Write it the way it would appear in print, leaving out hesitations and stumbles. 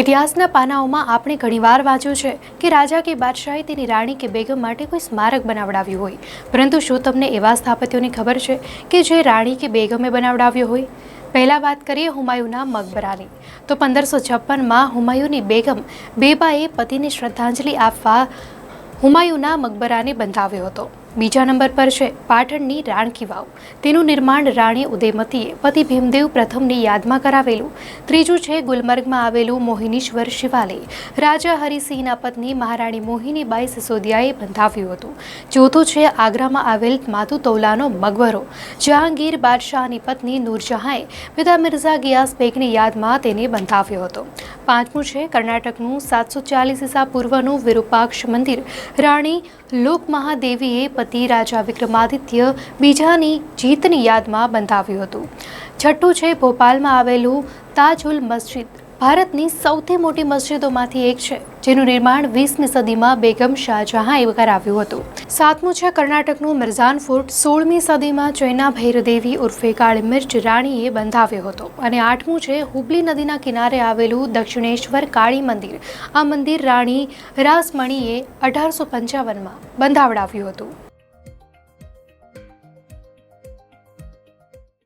ઇતિહાસના પાનાઓમાં આપણે ઘણીવાર વાંચ્યું છે કે રાજા કે બાદશાહે તેની રાણી કે બેગમ માટે કોઈ સ્મારક બનાવડાવ્યું હોય, પરંતુ શું તમને એવા સ્થાપત્યોની ખબર છે કે જે રાણી કે બેગમે બનાવડાવ્યો હોય? પહેલા વાત કરીએ હુમાયુના મકબરાની. તો 1556માં હુમાયુની બેગમ બેબાએ પતિને શ્રદ્ધાંજલિ આપવા હુમાયુના મકબરાને બંધાવ્યો હતો. બીજા નંબર પર છે પાટણની રાણકી વાવ. તેનું નિર્માણ રાણી ઉદયમતીએ પતિ ભીમદેવ પ્રથમની યાદમાં કરાવેલું. ત્રીજું છે ગુલમર્ગમાં આવેલું મોહિનીશ્વર શિવાલય. રાજા હરિસિંહના પત્ની મહારાણી મોહિનીબાઈ સિસોદિયાએ બંધાવ્યું હતું. ચોથું છે આગ્રામાં આવેલ માતુતૌલાનો મકબરો. જહાંગીર બાદશાહની પત્ની નૂરજહાંએ પિતા મિર્ઝા ગિયાસ બેગની યાદમાં તેને બંધાવ્યો હતો. પાંચમું છે કર્ણાટકનું 740 ઈસા પૂર્વનું વિરૂપાક્ષ મંદિર. રાણી લોકમહાદેવીએ પતિ રાજા વિક્રમાદિત્ય બીજાની જીતની યાદમાં બંધાવ્યું હતું. છઠ્ઠું છે ભોપાલમાં આવેલું તાજુલ મસ્જિદ. ભારતની સૌથી મોટી મસ્જિદોમાંથી એક છે, જેનું નિર્માણ 20મી સદીમાં બેગમ શાહજહાંએ કરાવ્યું હતું. સાતમું છે કર્ણાટકનું મિર્ઝાન ફોર્ટ. 16મી સદીમાં ચૈના ભૈરદેવી ઉર્ફે કાળી મિર્ચ રાણીએ બંધાવ્યો હતો. અને આઠમું છે હુબલી નદીના કિનારે આવેલું દક્ષિણેશ્વર કાળી મંદિર. આ મંદિર રાણી રાસમણીએ 1855માં બંધાવડાવ્યું હતું.